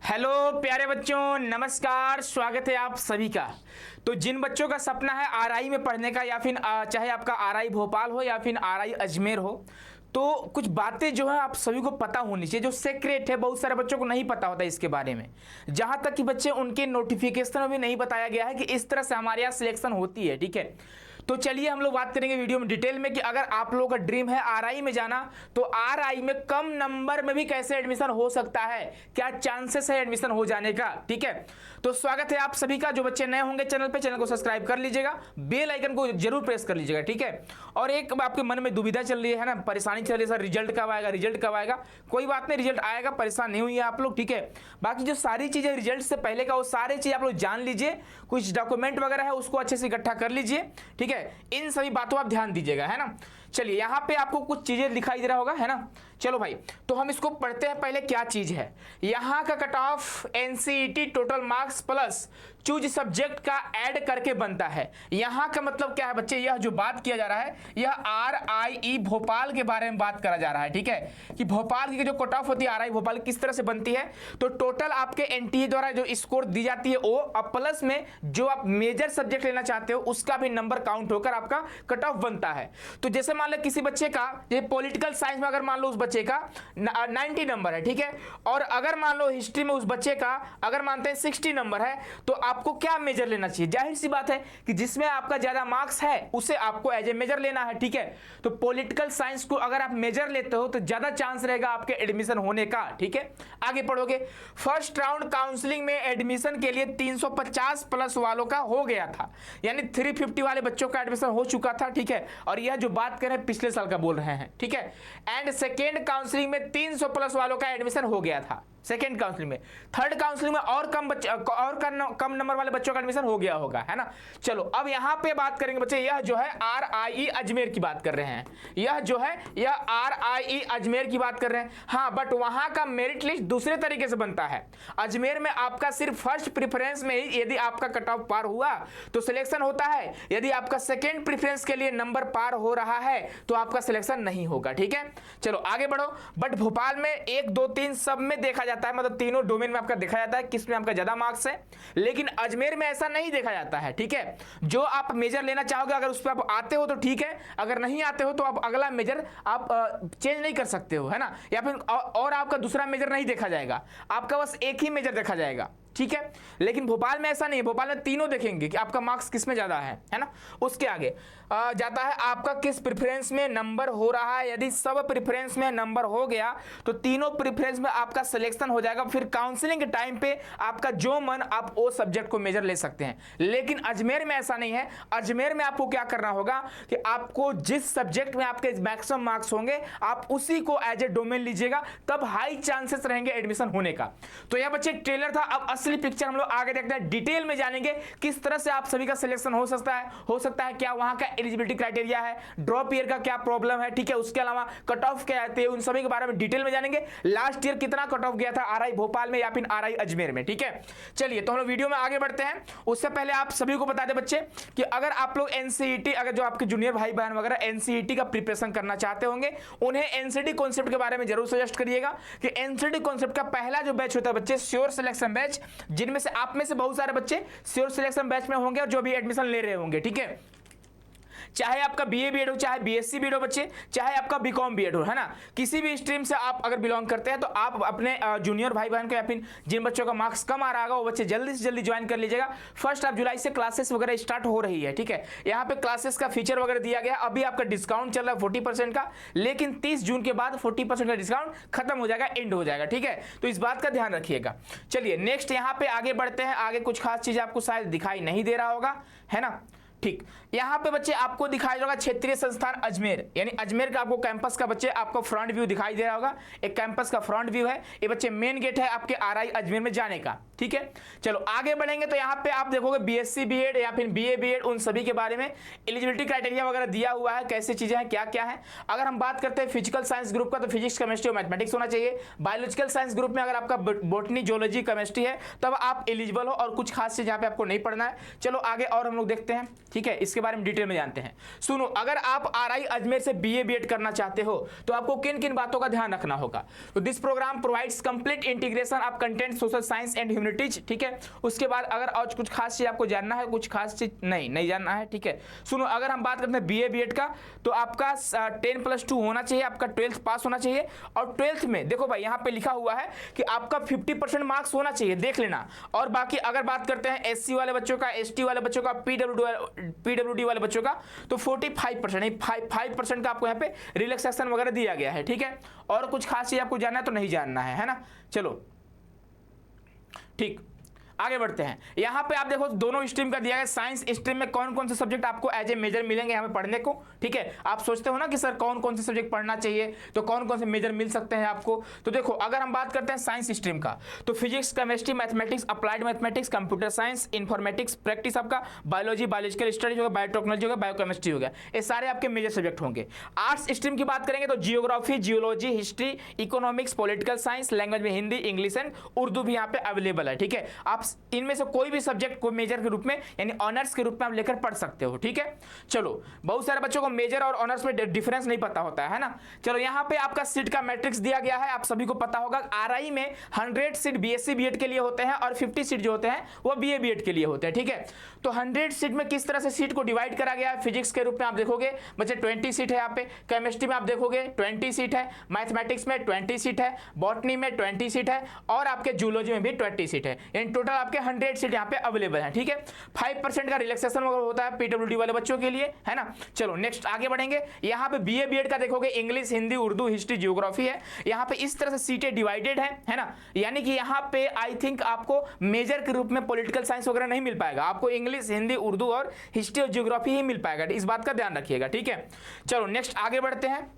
Hello प्यारे बच्चों, नमस्कार। स्वागत है आप सभी का। तो जिन बच्चों का सपना है आरआई में पढ़ने का, या फिर चाहे आपका आरआई भोपाल हो या फिर आरआई अजमेर हो, तो कुछ बातें जो है आप सभी को पता होनी चाहिए, जो सीक्रेट है। बहुत सारे बच्चों को नहीं पता होता इसके बारे में, जहां तक कि बच्चे उनके नोटिफिकेशन में भी नहीं बताया गया है कि इस तरह से हमारे यहाँ सिलेक्शन होती है। ठीक है, तो चलिए हम लोग बात करेंगे वीडियो में डिटेल में कि अगर आप लोगों का ड्रीम है आरआई में जाना, तो आरआई में कम नंबर में भी कैसे एडमिशन हो सकता है, क्या चांसेस है एडमिशन हो जाने का। ठीक है, तो स्वागत है आप सभी का। जो बच्चे नए होंगे चैनल पे, चैनल को सब्सक्राइब कर लीजिएगा, बेल आइकन को जरूर प्रेस कर लीजिएगा। ठीक है, और एक आपके मन में दुविधा चल रही है ना, परेशानी चल रही है, सर रिजल्ट कब आएगा, रिजल्ट कब आएगा। कोई बात नहीं, रिजल्ट आएगा, परेशान नहीं हुई है आप लोग। ठीक है, बाकी जो सारी चीजें रिजल्ट से पहले का, वो सारी चीज आप लोग जान लीजिए। कुछ डॉक्यूमेंट वगैरह है उसको अच्छे से इकट्ठा कर लीजिए। ठीक है, इन सभी बातों आप ध्यान दीजिएगा, है ना। चलिए यहाँ पे आपको कुछ चीजें दिखाई दे रहा होगा, है ना। चलो भाई, तो हम इसको पढ़ते हैं पहले क्या चीज है। यहाँ का cut off NCET total marks plus choose subject का ऐड करके बनता है। यहाँ का मतलब क्या है बच्चे, यह जो बात किया जा रहा है, यह आरआई भोपाल के बारे में बात करा जा रहा है। ठीक है, कि भोपाल की जो कट ऑफ होती है आरआई भोपाल किस तरह से बनती है। तो टोटल आपके एनटीए द्वारा जो स्कोर दी जाती है वो, अब प्लस में जो आप मेजर सब्जेक्ट लेना चाहते हो उसका भी नंबर काउंट होकर आपका कट ऑफ बनता है। तो जैसे मान लो किसी बच्चे का, ये पॉलिटिकल साइंस में अगर मान लो उस बच्चे का 90 नंबर है, ठीक है, और अगर मान लो हिस्ट्री में उस बच्चे का अगर मानते हैं 60 नंबर है, तो आपको क्या मेजर लेना चाहिए। जाहिर सी बात है कि जिसमें आपका ज्यादा मार्क्स है उसे आपको एज ए मेजर लेना है। ठीक है, तो पॉलिटिकल साइंस को अगर आप मेजर लेते हो तो ज्यादा चांस रहेगा आपके एडमिशन होने का। ठीक है, आगे पढ़ोगे। फर्स्ट राउंड काउंसलिंग में एडमिशन के लिए 350 प्लस वालों का हो गया था, यानी 350 वाले बच्चों का एडमिशन हो चुका था। ठीक है, और यह जो बात कर रहे हैं पिछले साल का बोल रहे हैं। ठीक है, एंड सेकेंड काउंसलिंग में 300 प्लस वालों का एडमिशन हो गया था सेकेंड काउंसलिंग में। थर्ड काउंसलिंग में और कम नंबर वाले बच्चों का एडमिशन हो गया होगा, है ना। चलो अब यहां पे बात करेंगे बच्चे, यह जो है आरआई अजमेर की बात कर रहे हैं। यह जो है यह आरआई अजमेर की बात कर रहे हैं। हाँ, बट वहां का मेरिट लिस्ट दूसरे तरीके से बनता है। अजमेर में आपका सिर्फ फर्स्ट प्रेफरेंस में ही यदि आपका कट ऑफ पार हुआ तो सिलेक्शन होता है। यदि आपका सेकेंड प्रेफरेंस के लिए नंबर पार हो रहा है तो आपका सिलेक्शन नहीं होगा। ठीक है, चलो आगे बढ़ो। बट भोपाल में 1 2 3 सब में देखा जाता है, मतलब तीनों डोमेन में आपका देखा जाता है किसमें आपका ज्यादा मार्क्स है। लेकिन अजमेर में ऐसा नहीं देखा जाता है। ठीक है, जो आप मेजर लेना चाहोगे अगर उस पर आप आते हो तो ठीक है, अगर नहीं आते हो तो आप अगला मेजर आप चेंज नहीं कर सकते हो, है ना। या फिर और आपका दूसरा मेजर नहीं देखा जाएगा, आपका बस एक ही मेजर देखा जाएगा। ठीक है, लेकिन भोपाल में ऐसा नहीं, भोपाल में तीनों देखेंगे कि आपका मार्क्स किस में ज्यादा है ना। उसके आगे जाता है आपका किस प्रेफरेंस में नंबर हो रहा है। यदि सब प्रेफरेंस में नंबर हो गया तो तीनों प्रेफरेंस में आपका सिलेक्शन हो जाएगा। फिर काउंसलिंग के टाइम पे आपका जो मन, आप वो सब्जेक्ट को मेजर ले सकते हैं। लेकिन अजमेर में ऐसा नहीं है। अजमेर में आपको क्या करना होगा कि आपको जिस सब्जेक्ट में आपके मैक्सिमम मार्क्स होंगे आप उसी को एज ए डोमेन लीजिएगा, तब हाई चांसेस रहेंगे एडमिशन होने का। तो यह बच्चे ट्रेलर था, अब असली पिक्चर हम लोग आगे देखते हैं। डिटेल में जानेंगे किस तरह से आप सभी का सिलेक्शन हो सकता है, क्या वहां का एलिजिबिलिटी क्राइटेरिया है, ड्रॉप ईयर का क्या प्रॉब्लम है। ठीक है, उसके अलावा कट ऑफ क्या आते हैं, उन सभी के बारे में डिटेल में जानेंगे। लास्ट ईयर कितना कट ऑफ गया था आरआई भोपाल में या फिर आरआई अजमेर में। ठीक है, चलिए तो हम लोग वीडियो में आगे बढ़ते हैं। उससे पहले आप सभी को बता दें बच्चे कि अगर आप लोग एनसीईटी, अगर जो आपके जूनियर भाई बहन वगैरह एनसीईटी का प्रिपरेशन करना चाहते होंगे, उन्हें एनसीईटी कॉन्सेप्ट के बारे में जरूर सजेस्ट करिएगा कि एनसीईटी कॉन्सेप्ट का पहला जो बैच होता है बच्चे, श्योर सिलेक्शन बैच, जिनमें से आप में से बहुत सारे बच्चे श्योर सिलेक्शन बैच में होंगे और जो भी एडमिशन ले रहे होंगे। ठीक है, चाहे आपका बीए बीएड हो, चाहे बीएससी बीएड हो बच्चे, चाहे आपका बीकॉम बीएड हो, है ना। किसी भी स्ट्रीम से आप अगर बिलोंग करते हैं तो आप अपने जूनियर भाई बहन को या फिर जिन बच्चों का मार्क्स कम आ रहा होगा वो बच्चे जल्दी से जल्दी ज्वाइन कर लीजिएगा। फर्स्ट ऑफ जुलाई से क्लासेस वगैरह स्टार्ट हो रही है। ठीक है, यहाँ पे क्लासेस का फीचर वगैरह दिया गया है। अभी आपका डिस्काउंट चल रहा है 40% का, लेकिन 30 जून के बाद 40% का डिस्काउंट खत्म हो जाएगा, एंड हो जाएगा। ठीक है, तो इस बात का ध्यान रखिएगा। चलिए नेक्स्ट यहाँ पे आगे बढ़ते हैं। आगे कुछ खास चीज आपको शायद दिखाई नहीं दे रहा होगा, है ना। ठीक, यहाँ पे बच्चे आपको दिखाई देगा क्षेत्रीय संस्थान अजमेर, यानी अजमेर का आपको कैंपस का बच्चे आपको फ्रंट व्यू दिखाई दे रहा होगा। एक कैंपस का फ्रंट व्यू है ये बच्चे, मेन गेट है आपके आरआई अजमेर में जाने का। ठीक है, चलो आगे बढ़ेंगे तो यहाँ पे आप देखोगे बीएससी बीएड या फिर बीए बीएड, उन सभी के बारे में एलिजिबिलिटी क्राइटेरिया वगैरह दिया हुआ है, कैसे चीजें हैं, क्या क्या है। अगर हम बात करते हैं फिजिकल साइंस ग्रुप का तो फिजिक्स केमिस्ट्री और मैथमेटिक्स होना चाहिए। बायोलॉजिकल साइंस ग्रुप में अगर आपका बॉटनी जियोलॉजी केमिस्ट्री है तब आप एलिजिबल हो, और कुछ खास चीज यहाँ पे आपको नहीं पढ़ना है। चलो आगे और हम लोग देखते हैं। ठीक है, इसके बारे में डिटेल में जानते हैं। सुनो, अगर आप आरआई अजमेर से बीए बीएड करना चाहते हो तो आपको किन किन बातों का ध्यान रखना होगा। तो this programme provides complete integration of content social science and humanities, ठीक है। उसके बाद अगर और कुछ खास चीज आपको जानना है, कुछ खास चीज नहीं जानना है, ठीक है। सुनो, अगर हम बात करते हैं बीए बीएड का, तो आपका 10+2 होना चाहिए, आपका 12th पास होना चाहिए। और 12th में देखो भाई यहाँ पे लिखा हुआ है कि आपका 50% मार्क्स होना चाहिए, देख लेना। और बाकी अगर बात करते हैं एससी वाले बच्चों का, एसटी वाले बच्चों का, पीडब्ल्यूडी वाले बच्चों का, तो 45% 5% का आपको यहाँ पे रिलैक्सेशन वगैरह दिया गया है, ठीक है। और कुछ खास चीज आपको जानना है तो नहीं जानना है ना। चलो ठीक, आगे बढ़ते हैं। यहाँ पे आप देखो दोनों स्ट्रीम का दिया गया। साइंस स्ट्रीम में कौन कौन से सब्जेक्ट आपको एज ए मेजर मिलेंगे यहाँ पे पढ़ने को, ठीक है। आप सोचते हो ना कि सर कौन कौन से सब्जेक्ट पढ़ना चाहिए, तो कौन कौन से मेजर मिल सकते हैं आपको। तो देखो, अगर हम बात करते हैं साइंस स्ट्रीम का, तो physics, chemistry, mathematics, applied mathematics, computer science, informatics, practice आपका, बायोलॉजी, बायोलॉजिकल स्टडीज होगा, बायोटेक्नोलॉजी होगा, बायोकेमिस्ट्री हो गया, ये सारे आपके मेजर सब्जेक्ट होंगे। आर्ट्स स्ट्रीम की बात करेंगे तो geography, geology, history, economics, political science, language में हिंदी, इंग्लिश एंड उर्दू भी यहाँ पे अवेलेबल है, ठीक है। आप इनमें से कोई भी सब्जेक्ट को मेजर के रूप में यानी ऑनर्स के रूप में आप लेकर पढ़ सकते हो, ठीक है। चलो, बहुत सारे बच्चों को मेजर और ऑनर्स में डिफरेंस नहीं पता होता है ना। चलो, यहाँ पे आपका सीट का मैट्रिक्स दिया गया है, आप सभी को पता होगा। आरआई में 100 सीट बीएससी बीएड के लिए होते हैं और 50 सीट जो होते हैं वो बीए बीएड के लिए होते हैं, ठीक है। तो 100 सीट में किस तरह से सीट को डिवाइड करा गया है, फिजिक्स के रूप में आप देखोगे बच्चे 20 सीट है यहाँ पे, केमिस्ट्री में आप देखोगे 20 सीट है, मैथमेटिक्स में 20 सीट है, बॉटनी में 20 सीट है और आपके जूलॉजी में भी 20 सीट है, यानी टोटल आपके 100 सीट यहाँ पे अवेलेबल है, ठीक है। 5% का रिलैक्सेशन होता है पीडब्ल्यूडी वाले बच्चों के लिए, है ना। चलो नेक्स्ट आगे बढ़ेंगे। यहाँ पे बीए बीएड का देखोगे English, Hindi, Urdu, history, geography है। यहाँ पे इस तरह से सीटें डिवाइडेड है ना। यानी कि यहाँ पे आई थिंक आपको मेजर के रूप में पॉलिटिकल साइंस वगैरह नहीं मिल पाएगा, आपको इंग्लिश, हिंदी, उर्दू और हिस्ट्री और जियोग्राफी ही मिल पाएगा, इस बात का ध्यान रखिएगा, ठीक है। चलो नेक्स्ट आगे बढ़ते हैं।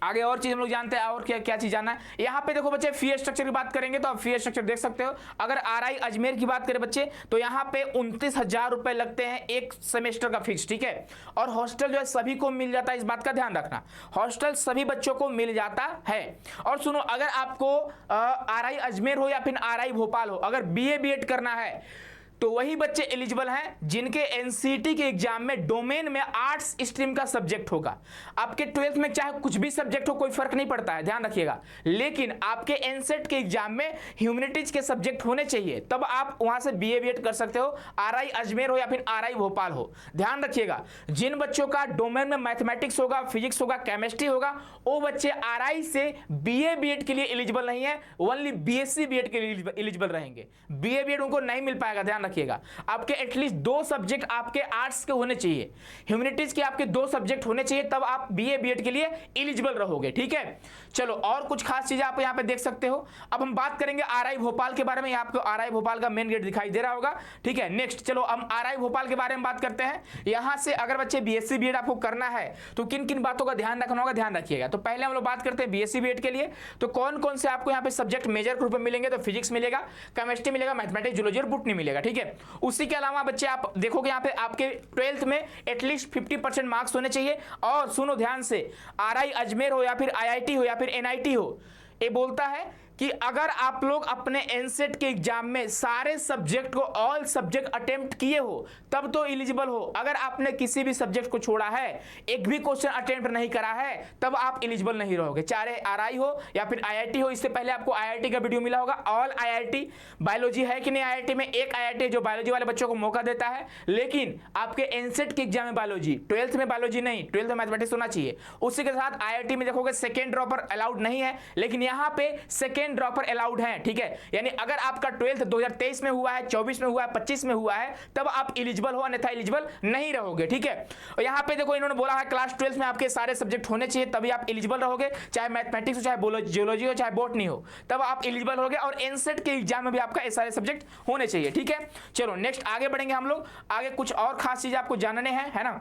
आगे और चीज हम लोग जानते हैं, और क्या क्या चीज जानना है। यहाँ पे देखो बच्चे, फी स्ट्रक्चर की बात करेंगे तो आप फी स्ट्रक्चर देख सकते हो। अगर आरआई अजमेर की बात करें बच्चे, तो यहाँ पे 29,000 रुपए लगते हैं एक सेमेस्टर का फिक्स, ठीक है। और हॉस्टल जो है सभी को मिल जाता है, इस बात का ध्यान रखना, हॉस्टल सभी बच्चों को मिल जाता है। और सुनो, अगर आपको आरआई अजमेर हो या फिर आरआई भोपाल हो, अगर बीए बीएड करना है तो वही बच्चे एलिजिबल हैं जिनके एनसीटी के एग्जाम में डोमेन में आर्ट्स स्ट्रीम का सब्जेक्ट होगा। आपके 12th में चाहे कुछ भी सब्जेक्ट हो, कोई फर्क नहीं पड़ता है, ध्यान रखिएगा। लेकिन आपके एनसेट के एग्जाम में ह्यूमैनिटीज के सब्जेक्ट होने चाहिए, तब आप वहां से बीए बीएड कर सकते हो, आरआई अजमेर हो या फिर आरआई भोपाल हो। ध्यान रखिएगा, जिन बच्चों का डोमेन में मैथमेटिक्स होगा, फिजिक्स होगा, केमिस्ट्री होगा, वो बच्चे आरआई से बीए बीएड के लिए एलिजिबल नहीं है, ओनली बीएससी बीएड के लिए एलिजिबल रहेंगे। बीए बीएड उनको नहीं मिल पाएगा, ध्यान रखिएगा। आपके एटलीस्ट 2 सब्जेक्ट आपके आर्ट्स के होने चाहिए, ह्यूमैनिटीज के आपके 2 सब्जेक्ट होने चाहिए, तब आप बीए बीएड के लिए एलिजिबल रहोगे, ठीक है। चलो, और कुछ खास चीजें आप यहां पे देख सकते हो। अब हम बात करेंगे आरआई भोपाल के बारे में। आपको आरआई भोपाल का मेन गेट दिखाई दे रहा होगा, ठीक है। नेक्स्ट चलो हम आरआई भोपाल के बारे में बात करते हैं। यहां से अगर बच्चे बीएससी बीएड आपको करना है तो किन किन बातों का ध्यान रखना होगा, ध्यान रखिएगा। तो पहले हम लोग बात करते हैं बीएससी बीएड के लिए, तो कौन कौन से आपको यहाँ पे सब्जेक्ट मेजर के रूप में मिलेंगे। तो फिजिक्स मिलेगा, केमिस्ट्री मिलेगा, मैथमेटिक्स, जूलॉजी और बॉटनी मिलेगा, ठीक है। उसी के अलावा बच्चे आप देखोगे यहाँ पे आपके 12th में एटलीस्ट 50% मार्क्स होने चाहिए। और सुनो ध्यान से, आरआई अजमेर हो या फिर आईआईटी हो या फिर एनआईटी हो, ये बोलता है कि अगर आप लोग अपने एनसेट के एग्जाम में सारे सब्जेक्ट को ऑल सब्जेक्ट अटेम्प्ट किए हो तब तो एलिजिबल हो। अगर आपने किसी भी सब्जेक्ट को छोड़ा है, एक भी क्वेश्चन अटेम्प्ट नहीं करा है, तब आप एलिजिबल नहीं रहोगे, चाहे आरआई हो या फिर आईआईटी हो। इससे पहले आपको आईआईटी का वीडियो मिला होगा, ऑल आईआईटी। बायोलॉजी है कि नहीं आईआईटी में, एक आईआईटी जो बायोलॉजी वाले बच्चों को मौका देता है, लेकिन आपके एनसेट के एग्जाम में बायोलॉजी, 12th में बायोलॉजी नहीं, 12th में मैथमेटिक्स होना चाहिए। उसी के साथ आईआईटी में देखोगे सेकेंड ड्रॉपर अलाउड नहीं है, लेकिन यहाँ पे सेकेंड ड्रॉपर अलाउड है, ठीक है। यानी अगर आपका 12th 2023 में हुआ है, 24 में हुआ है, 25 में हुआ है, तब आप एलिजिबल हो, अन्यथा एलिजिबल नहीं रहोगे, ठीक है। और यहाँ पे देखो इन्होंने बोला है क्लास 12 में आपके सारे सब्जेक्ट होने चाहिए, तभी आप एलिजिबल रहोगे, चाहे मैथमेटिक्स हो, चाहे जियोलॉजी हो, चाहे बॉटनी हो, तब आप एलिजिबल रहोगे। और एनसेट के एग्जाम में भी आपका ये सारे सब्जेक्ट होने चाहिए, ठीक है। चलो नेक्स्ट आगे बढ़ेंगे हम लोग। आगे कुछ और खास चीज आपको जानने हैं, है ना।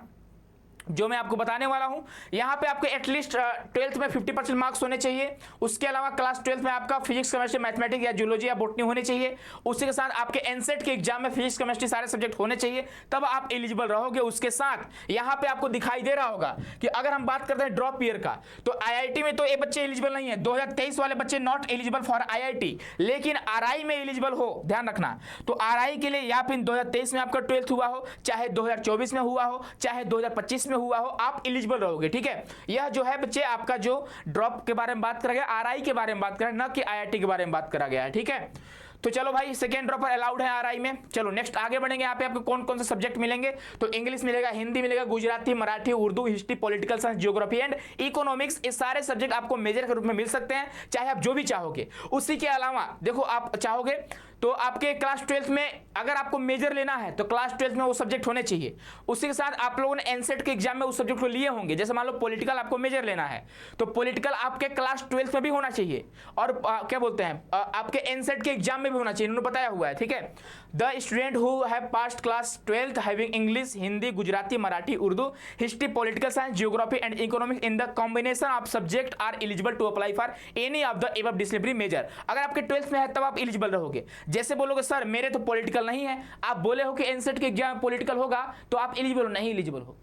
जो मैं आपको बताने वाला हूं। यहां पे आपके एटलीस्ट 12th में 50% मार्क्स होने चाहिए। उसके अलावा क्लास 12th में आपका फिजिक्स केमिस्ट्री मैथमेटिक्स या जूलॉजी या बॉटनी होने चाहिए। उसी के साथ आपके एनसेट के एग्जाम में फिजिक्स केमिस्ट्री सारे सब्जेक्ट होने चाहिए, तब आप एलिजिबल रहोगे। उसके साथ यहां पे आपको दिखाई दे रहा होगा कि अगर हम बात करते हैं ड्रॉप ईयर का, तो आईआईटी में तो ये बच्चे एलिजिबल नहीं है। 2023 वाले बच्चे नॉट एलिजिबल फॉर आईआईटी, लेकिन आरआई में एलिजिबल हो, ध्यान रखना। तो आरआई के लिए या फिर 2023 में आपका 12th हुआ हो, चाहे 2024 में हुआ हो, चाहे 2025 में हुआ हो, आप एलिजिबल रहोगे। ठीक है, यह जो है बच्चे आपका जो ड्रॉप के बारे में बात करा गया, आरआई के बारे में बात करा, न कि आईआईटी के बारे में बात करा गया है। ठीक है, तो चलो भाई सेकेंड ड्रॉपर अलाउड है आरआई में। चलो नेक्स्ट आगे बढ़ेंगे। यहाँ पे आपको कौन कौन से सब्जेक्ट मिलेंगे, तो इंग्लिश मिलेगा, हिंदी मिलेगा, Gujarati, Marathi, Urdu, history, political science, geography and economics. ये सारे सब्जेक्ट आपको मेजर के रूप में मिल सकते हैं, चाहे आप जो भी चाहोगे। उसी के अलावा देखो, आप चाहोगे तो आपके क्लास 12th में अगर आपको मेजर लेना है तो क्लास 12th में वो सब्जेक्ट होने चाहिए। उसी के साथ आप लोगों ने एनसेट के एग्जाम में उस सब्जेक्ट को लिए होंगे। जैसे मान लो पॉलिटिकल आपको मेजर लेना है, तो पॉलिटिकल आपके क्लास 12th में भी होना चाहिए, और क्या बोलते हैं, आपके एनसेट के एग्जाम में भी होना चाहिए, इन्होंने बताया हुआ है। ठीक है, the student who have passed class 12th having English, Hindi, Gujarati, Marathi, Urdu, history, political science, geography and economics in the combination of subject are eligible to apply for any of the above disciplinary major. अगर आपके 12th में है तब आप eligible रहोगे। जैसे बोलोगे sir मेरे तो पॉलिटिकल नहीं है, आप बोले हो कि एनसेट के एग्जाम में पॉलिटिकल होगा, तो आप एलिजिबल हो, नहीं एलिजिबल हो,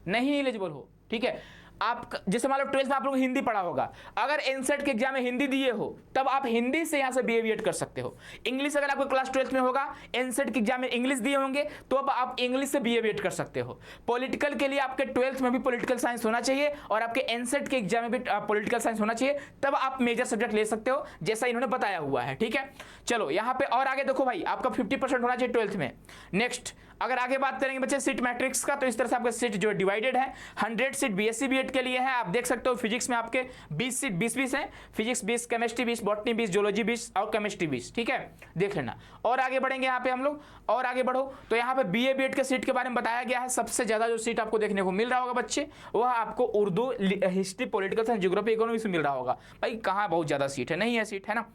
नहीं एलिजिबल हो। ठीक है, आप जैसे मान लो 12th में आप लोग हिंदी पढ़ा होगा, अगर एनसेट के एग्जाम में हिंदी दिए हो तब आप हिंदी से यहां से बीए कर सकते हो। इंग्लिश अगर आपको क्लास 12th में होगा, एनसेट के एग्जाम में इंग्लिश दिए होंगे, तो अब आप इंग्लिश से बीए कर सकते हो। पॉलिटिकल के लिए आपके 12th में भी पॉलिटिकल साइंस होना चाहिए और आपके एनसेट के एग्जाम में भी पॉलिटिकल साइंस होना चाहिए, तब आप मेजर सब्जेक्ट ले सकते हो, जैसा इन्होंने बताया हुआ है। ठीक है, चलो यहां पे और आगे देखो भाई, आपका 50% होना चाहिए 12th में। नेक्स्ट अगर आगे बात करेंगे बच्चे सीट मैट्रिक्स का, तो इस तरह से आपका सीट जो डिवाइडेड है। 100 सीट बीएससी बीएड के लिए है। आप देख सकते हो फिजिक्स में आपके 20 सीट 20 हैं, फिजिक्स 20, केमिस्ट्री 20, बॉटनी 20, जियोलॉजी 20 और केमिस्ट्री 20। ठीक है, देख लेना। और आगे बढ़ेंगे यहाँ पे हम लोग, और आगे बढ़ो तो यहाँ पे बीए बीएड के सीट के बारे में बताया गया है। सबसे ज्यादा जो सीट आपको देखने को मिल रहा होगा बच्चे, वह आपको Urdu, history, political science, geography, economics में मिल रहा होगा। भाई कहाँ बहुत ज्यादा सीट है, नहीं है सीट, है ना।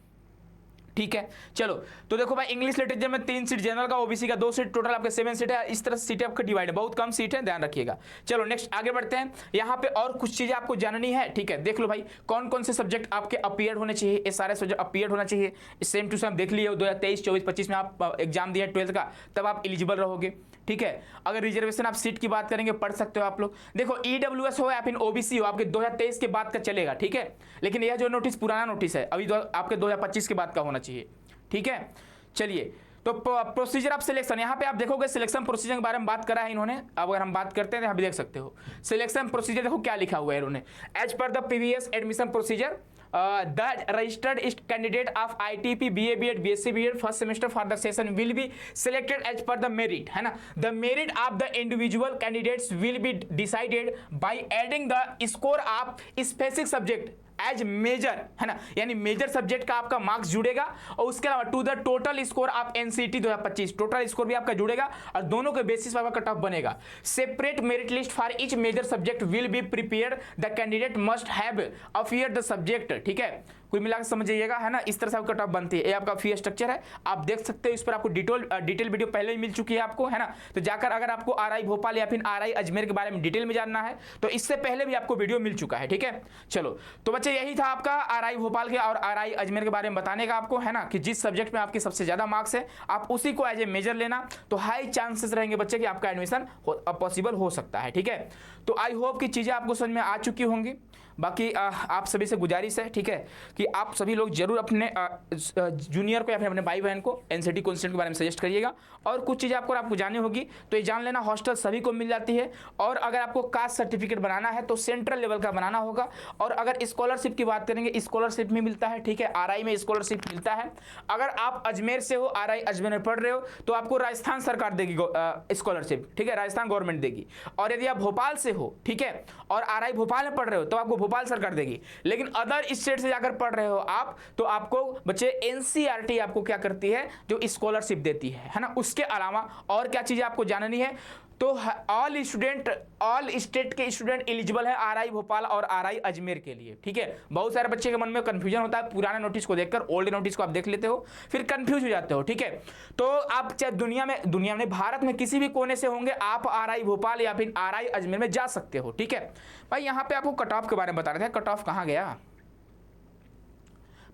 ठीक है, चलो तो देखो भाई, इंग्लिश लिटरेचर में 3 सीट, जनरल का ओबीसी का 2 सीट, टोटल आपके 7 सीट है। इस तरह से सीटें आपके डिवाइड है, बहुत कम सीट है, ध्यान रखिएगा। चलो नेक्स्ट आगे बढ़ते हैं। यहाँ पे और कुछ चीजें आपको जाननी है। ठीक है, देख लो भाई, कौन कौन से सब्जेक्ट आपके अपीयर होने चाहिए। ये सारे सब्जेक्ट अपीयर होना चाहिए, सेम टू सेम देख लिए। 2023, 24, 25 में आप एग्जाम दिए 12th का, तब आप एलिजिबल रहोगे। ठीक है, अगर रिजर्वेशन आप सीट की बात करेंगे, पढ़ सकते हो आप लोग। देखो ईडब्ल्यूएस हो या फिर ओबीसी हो, आपके 2023 के बाद का चलेगा। ठीक है, लेकिन यह जो नोटिस पुराना नोटिस है, अभी आपके 2025 के बाद का होना चाहिए। ठीक है, चलिए तो प्रोसीजर ऑफ सिलेक्शन, यहाँ पे आप देखोगे सिलेक्शन प्रोसीजर के बारे में बात करा है इन्होंने। अब अगर हम बात करते हैं तो यहाँ भी देख सकते हो सिलेक्शन प्रोसीजर, देखो क्या लिखा हुआ है इन्होंने। As per the previous admission procedure the registered candidate of ITP, BA, BEd, BSc, BEd first semester for the session will be selected as per the merit, है ना। The merit of the individual candidates will be decided by adding the score of specific subject as major, है ना, यानी major subject का आपका marks जुड़ेगा, और उसके अलावा to the total score of NCT 2025, total score भी आपका जुड़ेगा, और दोनों के बेसिस पर आपका कट ऑफ बनेगा। Separate merit list for each major subject will be prepared, the candidate must have appeared the subject. ठीक है, कुल मिलाकर समझिएगा, है ना। इस तरह से आपका कट ऑफ बनती है। ये आपका फी स्ट्रक्चर है, आप देख सकते हो। इस पर आपको डिटेल वीडियो पहले ही मिल चुकी है आपको, है ना। तो जाकर अगर आपको आरआई भोपाल या फिर आरआई अजमेर के बारे में डिटेल में जानना है, तो इससे पहले भी आपको वीडियो मिल चुका है। ठीक है, चलो तो बच्चे यही था आपका आरआई भोपाल के और आरआई अजमेर के बारे में बताने का आपको, है ना, कि जिस सब्जेक्ट में आपके सबसे ज्यादा मार्क्स है आप उसी को एज ए मेजर लेना, तो हाई चांसेस रहेंगे बच्चे कि आपका एडमिशन पॉसिबल हो सकता है। ठीक है, तो आई होप कि चीजें आपको समझ में आ चुकी होंगी। बाकी आप सभी से गुजारिश है, ठीक है, कि आप सभी लोग जरूर अपने जूनियर को या फिर अपने भाई बहन को एनसीटी कॉन्स्टेंट के बारे में सजेस्ट करिएगा। और कुछ चीज़ें आपको जाननी होगी तो ये जान लेना, हॉस्टल सभी को मिल जाती है। और अगर आपको कास्ट सर्टिफिकेट बनाना है तो सेंट्रल लेवल का बनाना होगा। और अगर स्कॉलरशिप की बात करेंगे, स्कॉलरशिप भी मिलता है। ठीक है, आरआई में स्कॉलरशिप मिलता है। अगर आप अजमेर से हो, आरआई अजमेर में पढ़ रहे हो, तो आपको राजस्थान सरकार देगी स्कॉलरशिप। ठीक है, राजस्थान गवर्नमेंट देगी। और यदि आप भोपाल से हो, ठीक है, और आरआई भोपाल में पढ़ रहे हो, तो आपको भोपाल सरकार देगी। लेकिन अदर स्टेट से जाकर पढ़ रहे हो आप, तो आपको बच्चे एनसीईआरटी आपको क्या करती है, जो स्कॉलरशिप देती है ना। उसके अलावा और क्या चीजें आपको जाननी है, तो ऑल स्टेट के स्टूडेंट एलिजिबल है आरआई भोपाल और आरआई अजमेर के लिए। ठीक है, बहुत सारे बच्चे के मन में कंफ्यूजन होता है, पुराने नोटिस को देखकर ओल्ड नोटिस को आप देख लेते हो, फिर कंफ्यूज हो जाते हो। ठीक है, तो आप चाहे दुनिया में भारत में किसी भी कोने से होंगे, आप आरआई भोपाल या फिर आरआई अजमेर में जा सकते हो। ठीक है भाई, यहाँ पे आपको कट ऑफ के बारे में बता रहे थे, कट ऑफ कहाँ गया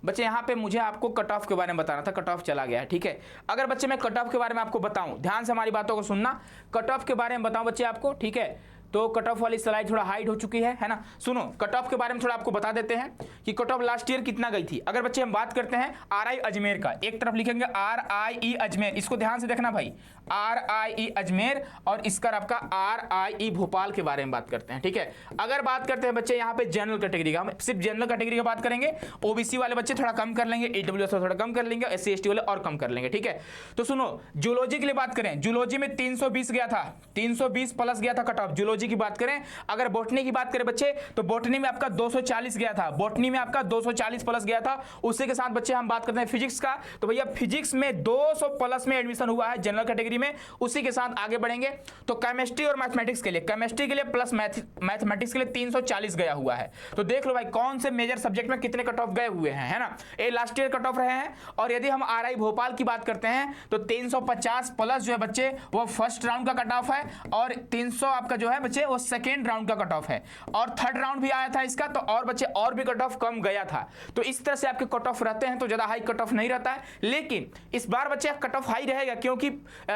बच्चे? यहाँ पे मुझे आपको कट ऑफ के बारे में बताना था, कट ऑफ चला गया है। ठीक है, अगर बच्चे मैं कट ऑफ के बारे में आपको बताऊं, ध्यान से हमारी बातों को सुनना, कट ऑफ के बारे में बताऊं बच्चे आपको। ठीक है, तो कट ऑफ वाली स्लाइड थोड़ा हाइड हो चुकी है ना। सुनो, कट ऑफ के बारे में थोड़ा आपको बता देते हैं कि कट ऑफ लास्ट ईयर कितना गई थी। अगर बच्चे हम बात करते हैं आरआई अजमेर का, एक तरफ लिखेंगे आरआई अजमेर, इसको ध्यान से देखना भाई, आरआई अजमेर, और इसका आपका आरआई भोपाल के बारे में बात करते हैं। ठीक है, अगर बात करते हैं बच्चे यहाँ पे जनरल कैटेगरी का, हम सिर्फ जनरल कैटेगरी का बात करेंगे, ओबीसी वाले बच्चे थोड़ा कम कर लेंगे, ईडब्ल्यूएस थोड़ा कम कर लेंगे, एससी एसटी वाले और कम कर लेंगे। ठीक है, तो सुनो, जूलॉजी के लिए बात करें, जूलॉजी में 320 गया था, 320 प्लस गया था कट ऑफ जूलॉजी की बात करें। अगर बॉटनी की बात करें बच्चे, तो बॉटनी में आपका 240 गया था, बॉटनी में आपका 240 प्लस गया था। उसी के साथ बच्चे हम बात करते हैं फिजिक्स का, तो भैया फिजिक्स में 200 प्लस में एडमिशन हुआ है जनरल कैटेगरी में। उसी के साथ आगे बढ़ेंगे तो केमिस्ट्री और मैथमेटिक्स के लिए, केमिस्ट्री के लिए प्लस मैथमेटिक्स के लिए 340 गया हुआ है। तो देख लो भाई कौन से मेजर सब्जेक्ट में कितने कट ऑफ गए हुए हैं, है ना, ये लास्ट ईयर कट ऑफ रहे हैं। और यदि हम आरआई भोपाल की बात करते हैं तो 350 प्लस जो है बच्चे वो फर्स्ट राउंड का कट ऑफ है, और 300 आपका जो है बच्चे वो सेकेंड राउंड का कट ऑफ है, और थर्ड राउंड भी आया था इसका, तो और बच्चे और भी कट ऑफ कम गया था। तो इस तरह से आपके कट ऑफ रहते हैं, तो ज्यादा हाई कट ऑफ नहीं रहता है। लेकिन इस बार बच्चे कट ऑफ हाई रहेगा, क्योंकि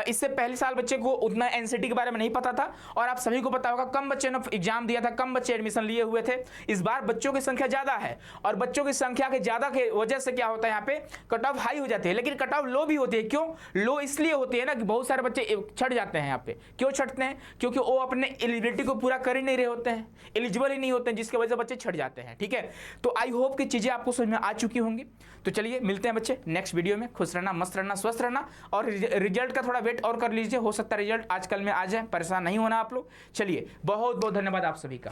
इससे पहले साल बच्चे को उतना एनसीटी के बारे में नहीं पता था, और आप सभी को पता होगा कम बच्चे ने एग्जाम दिया था, कम बच्चे एडमिशन लिए हुए थे। इस बार बच्चों की संख्या ज्यादा है, और बच्चों की संख्या के ज्यादा के वजह से क्या होता है, यहाँ पे कट ऑफ हाई हो जाती है, लेकिन कट ऑफ लो भी होती है। क्यों लो? इसलिए होती है ना कि बहुत सारे बच्चे छट जाते हैं यहाँ पे। क्यों छटते हैं? क्योंकि वो अपने एलिजिबिलिटी को पूरा कर ही नहीं रहे होते हैं, एलिजिबल ही नहीं होते हैं, जिसकी वजह से बच्चे छट जाते हैं। ठीक है, तो आई होप कि चीजें आपको समझ में आ चुकी होंगी। तो चलिए मिलते हैं बच्चे नेक्स्ट वीडियो में। खुश रहना, मस्त रहना, स्वस्थ रहना, और रिजल्ट का थोड़ा वेट और कर लीजिए, हो सकता है रिजल्ट आजकल में आ जाए, परेशान नहीं होना आप लोग। चलिए, बहुत बहुत धन्यवाद आप सभी का।